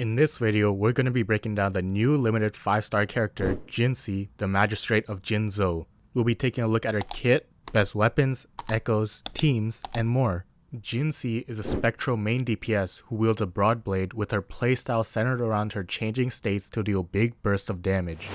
In this video, we're going to be breaking down the new limited 5-star character, Jinhsi, the Magistrate of Jinzhou. We'll be taking a look at her kit, best weapons, echoes, teams, and more. Jinhsi is a Spectral main DPS who wields a broad blade with her playstyle centered around her changing states to deal big bursts of damage.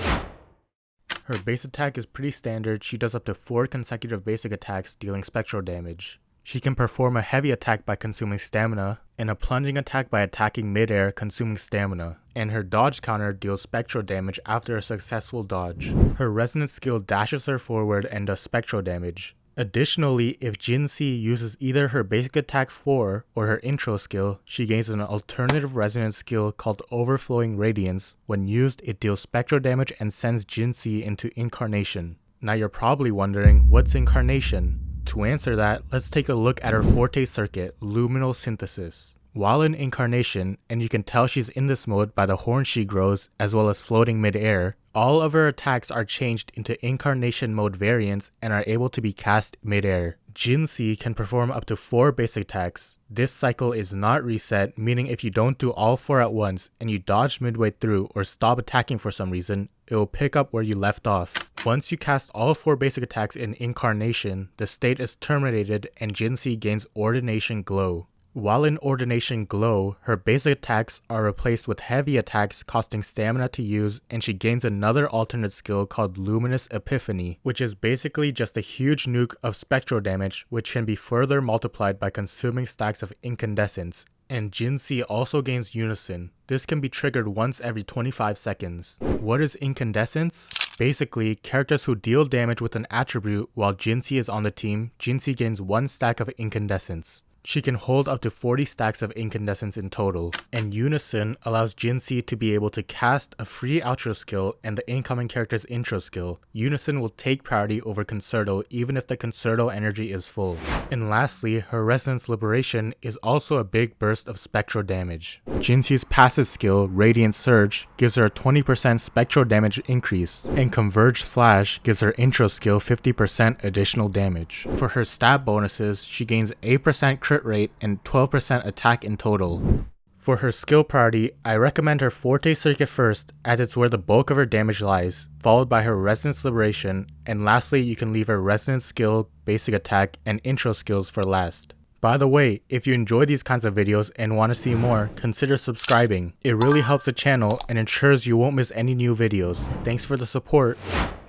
Her base attack is pretty standard. She does up to 4 consecutive basic attacks dealing spectral damage. She can perform a heavy attack by consuming stamina, and a plunging attack by attacking mid-air consuming stamina, and her dodge counter deals spectral damage after a successful dodge. Her resonance skill dashes her forward and does spectral damage. Additionally, if Jinhsi uses either her basic attack 4 or her intro skill, she gains an alternative resonance skill called Overflowing Radiance. When used, it deals spectral damage and sends Jinhsi into Incarnation. Now you're probably wondering, what's Incarnation? To answer that, let's take a look at her forte circuit, Luminal Synthesis. While in Incarnation, and you can tell she's in this mode by the horn she grows as well as floating mid-air, all of her attacks are changed into Incarnation mode variants and are able to be cast mid-air. Jinhsi can perform up to 4 basic attacks. This cycle is not reset, meaning if you don't do all 4 at once and you dodge midway through or stop attacking for some reason, it will pick up where you left off. Once you cast all 4 basic attacks in Incarnation, the state is terminated and Jinhsi gains Ordination Glow. While in Ordination Glow, her basic attacks are replaced with heavy attacks costing stamina to use, and she gains another alternate skill called Luminous Epiphany, which is basically just a huge nuke of spectral damage which can be further multiplied by consuming stacks of incandescence. And Jinhsi also gains Unison. This can be triggered once every 25 seconds. What is Incandescence? Basically, characters who deal damage with an attribute while Jinhsi is on the team, Jinhsi gains 1 stack of Incandescence. She can hold up to 40 stacks of Incandescence in total, and Unison allows Jinhsi to be able to cast a free outro skill and the incoming character's intro skill. Unison will take priority over Concerto even if the Concerto energy is full. And lastly, her Resonance Liberation is also a big burst of spectral damage. Jinhsi's passive skill, Radiant Surge, gives her a 20% spectral damage increase, and Converged Flash gives her intro skill 50% additional damage. For her stat bonuses, she gains 8% crit rate and 12% attack in total. For her skill priority, I recommend her Forte Circuit first as it's where the bulk of her damage lies, followed by her Resonance Liberation, and lastly you can leave her Resonance skill, basic attack, and intro skills for last. By the way, if you enjoy these kinds of videos and want to see more, consider subscribing. It really helps the channel and ensures you won't miss any new videos. Thanks for the support.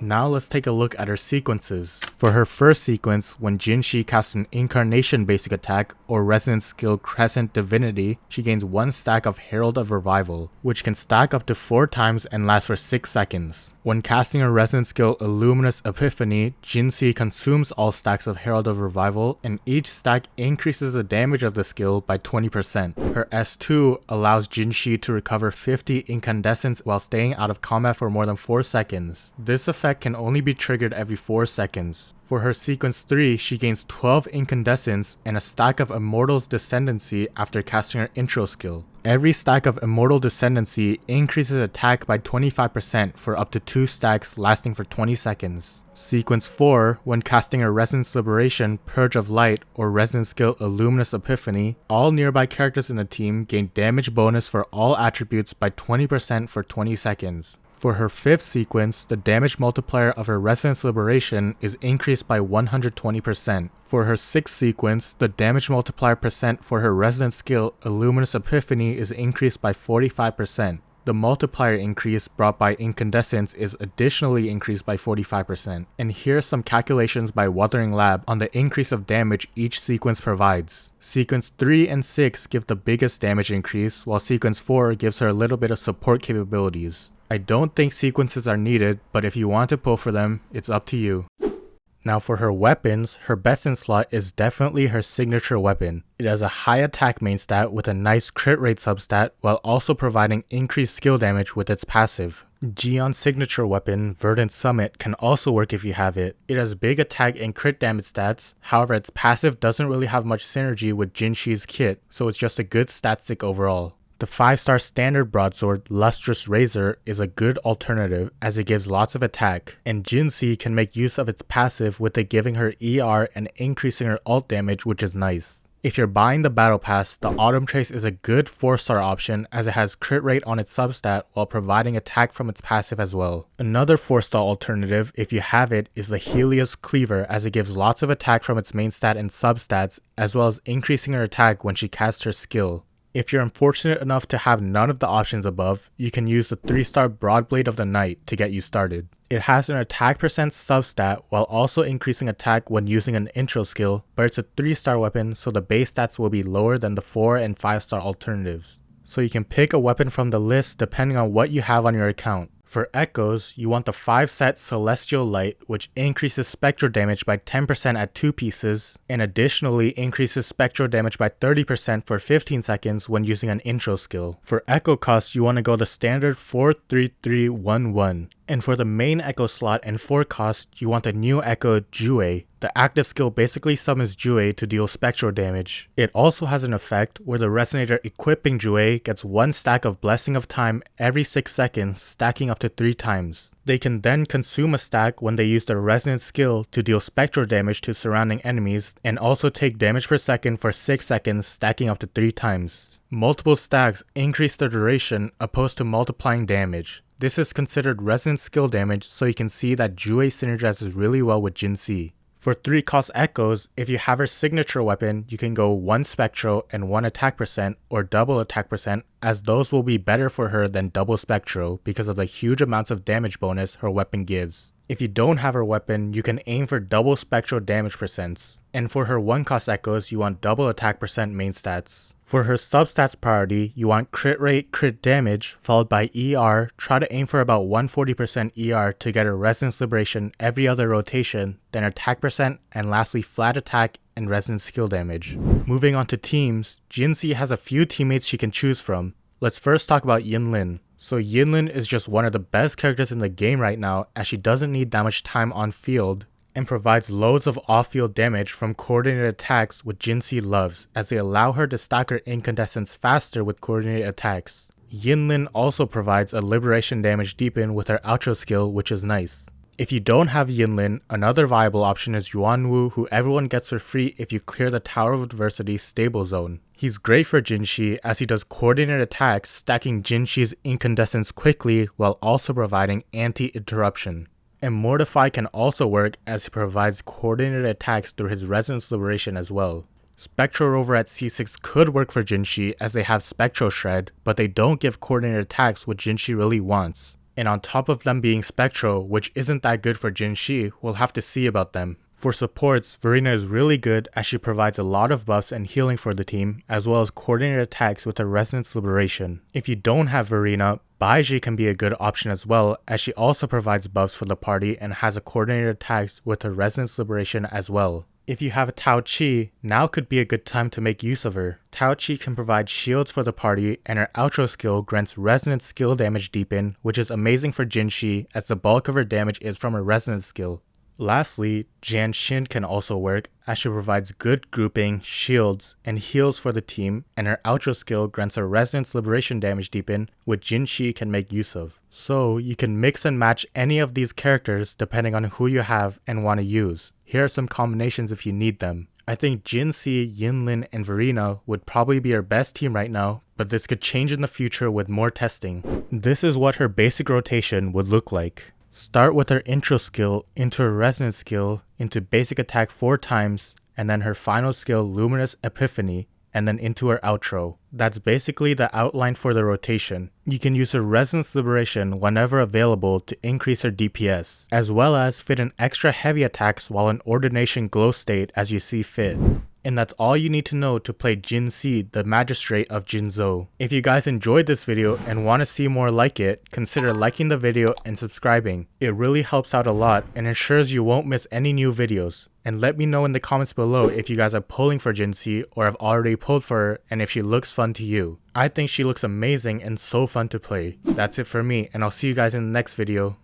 Now let's take a look at her sequences. For her first sequence, when Jinhsi casts an Incarnation basic attack or resonance skill Crescent Divinity, she gains 1 stack of Herald of Revival, which can stack up to 4 times and last for 6 seconds. When casting her resonance skill Illuminous Epiphany, Jinhsi consumes all stacks of Herald of Revival, and each stack increases the damage of the skill by 20%. Her S2 allows Jinhsi to recover 50 Incandescence while staying out of combat for more than 4 seconds. This effect can only be triggered every 4 seconds. For her sequence 3, she gains 12 Incandescence and a stack of Immortal's Descendancy after casting her intro skill. Every stack of Immortal Descendancy increases attack by 25% for up to 2 stacks lasting for 20 seconds. Sequence 4, when casting her Resonance Liberation, Purge of Light, or resonance skill Illuminous Epiphany, all nearby characters in the team gain damage bonus for all attributes by 20% for 20 seconds. For her 5th sequence, the damage multiplier of her Resonance Liberation is increased by 120%. For her 6th sequence, the damage multiplier percent for her resonance skill Illuminous Epiphany is increased by 45%. The multiplier increase brought by Incandescence is additionally increased by 45%. And here are some calculations by Wuthering Lab on the increase of damage each sequence provides. Sequence 3 and 6 give the biggest damage increase, while Sequence 4 gives her a little bit of support capabilities. I don't think sequences are needed, but if you want to pull for them, it's up to you. Now for her weapons, her best in slot is definitely her signature weapon. It has a high attack main stat with a nice crit rate substat while also providing increased skill damage with its passive. Gion's signature weapon, Verdant Summit, can also work if you have it. It has big attack and crit damage stats, however its passive doesn't really have much synergy with Jinhsi's kit, so it's just a good stat stick overall. The 5-star standard broadsword, Lustrous Razor, is a good alternative as it gives lots of attack, and Jinhsi can make use of its passive with it giving her ER and increasing her ult damage, which is nice. If you're buying the battle pass, the Autumn Trace is a good 4-star option as it has crit rate on its substat while providing attack from its passive as well. Another 4-star alternative, if you have it, is the Helios Cleaver as it gives lots of attack from its main stat and substats as well as increasing her attack when she casts her skill. If you're unfortunate enough to have none of the options above, you can use the 3-star Broadblade of the Night to get you started. It has an attack percent substat while also increasing attack when using an intro skill, but it's a 3-star weapon so the base stats will be lower than the 4 and 5-star alternatives. So you can pick a weapon from the list depending on what you have on your account. For Echoes, you want the 5-set Celestial Light, which increases spectral damage by 10% at 2 pieces, and additionally increases spectral damage by 30% for 15 seconds when using an intro skill. For Echo cost, you want to go the standard 4-3-3-1-1. And for the main Echo slot and 4 cost, you want the new Echo Jue. The active skill basically summons Jue to deal spectral damage. It also has an effect where the Resonator equipping Jue gets 1 stack of Blessing of Time every 6 seconds, stacking up to 3 times. They can then consume a stack when they use their Resonance skill to deal spectral damage to surrounding enemies, and also take damage per second for 6 seconds, stacking up to 3 times. Multiple stacks increase the duration opposed to multiplying damage. This is considered Resonance skill damage, so you can see that Jue synergizes really well with Jinhsi. For 3 cost Echoes, if you have her signature weapon, you can go 1 Spectral and 1 attack percent or double attack percent, as those will be better for her than double Spectral because of the huge amounts of damage bonus her weapon gives. If you don't have her weapon, you can aim for double Spectral damage percents. And for her 1 cost Echoes, you want double attack percent main stats. For her substats priority, you want crit rate, crit damage, followed by ER. Try to aim for about 140% ER to get her Resonance Liberation every other rotation, then attack percent, and lastly flat attack and Resonance skill damage. Moving on to teams, Jinhsi has a few teammates she can choose from. Let's first talk about Yinlin. So Yinlin is just one of the best characters in the game right now as she doesn't need that much time on field, and provides loads of off-field damage from coordinated attacks which Jinhsi loves, as they allow her to stack her incandescents faster with coordinated attacks. Yinlin also provides a liberation damage deepen with her outro skill, which is nice. If you don't have Yinlin, another viable option is Yuanwu, who everyone gets for free if you clear the Tower of Adversity stable zone. He's great for Jinhsi as he does coordinated attacks, stacking Jinhsi's incandescents quickly while also providing anti-interruption. And Mortify can also work as he provides coordinated attacks through his Resonance Liberation as well. Spectral Rover at C6 could work for Jinhsi as they have Spectral Shred, but they don't give coordinated attacks which Jinhsi really wants. And on top of them being Spectral, which isn't that good for Jinhsi, we'll have to see about them. For supports, Verena is really good as she provides a lot of buffs and healing for the team, as well as coordinated attacks with her Resonance Liberation. If you don't have Verena, Baiji can be a good option as well, as she also provides buffs for the party and has a coordinated attacks with her Resonance Liberation as well. If you have a Tao Chi, now could be a good time to make use of her. Tao Chi can provide shields for the party, and her outro skill grants Resonance skill damage deepen, which is amazing for Jinhsi as the bulk of her damage is from her Resonance skill. Lastly, Jian Xin can also work as she provides good grouping, shields, and heals for the team, and her outro skill grants a Resonance Liberation damage deepen, which Jinhsi can make use of. So you can mix and match any of these characters depending on who you have and want to use. Here are some combinations if you need them. I think Jinhsi, Yinlin, and Verena would probably be our best team right now, but this could change in the future with more testing. This is what her basic rotation would look like. Start with her intro skill into her resonance skill into basic attack 4 times, and then her final skill Luminous Epiphany, and then into her outro. That's basically the outline for the rotation. You can use her Resonance Liberation whenever available to increase her DPS, as well as fit in extra heavy attacks while in Ordination Glow state as you see fit. And that's all you need to know to play Jinhsi, the Magistrate of Jinzhou. If you guys enjoyed this video and want to see more like it, consider liking the video and subscribing. It really helps out a lot and ensures you won't miss any new videos. And let me know in the comments below if you guys are pulling for Jinhsi or have already pulled for her and if she looks fun to you. I think she looks amazing and so fun to play. That's it for me, and I'll see you guys in the next video.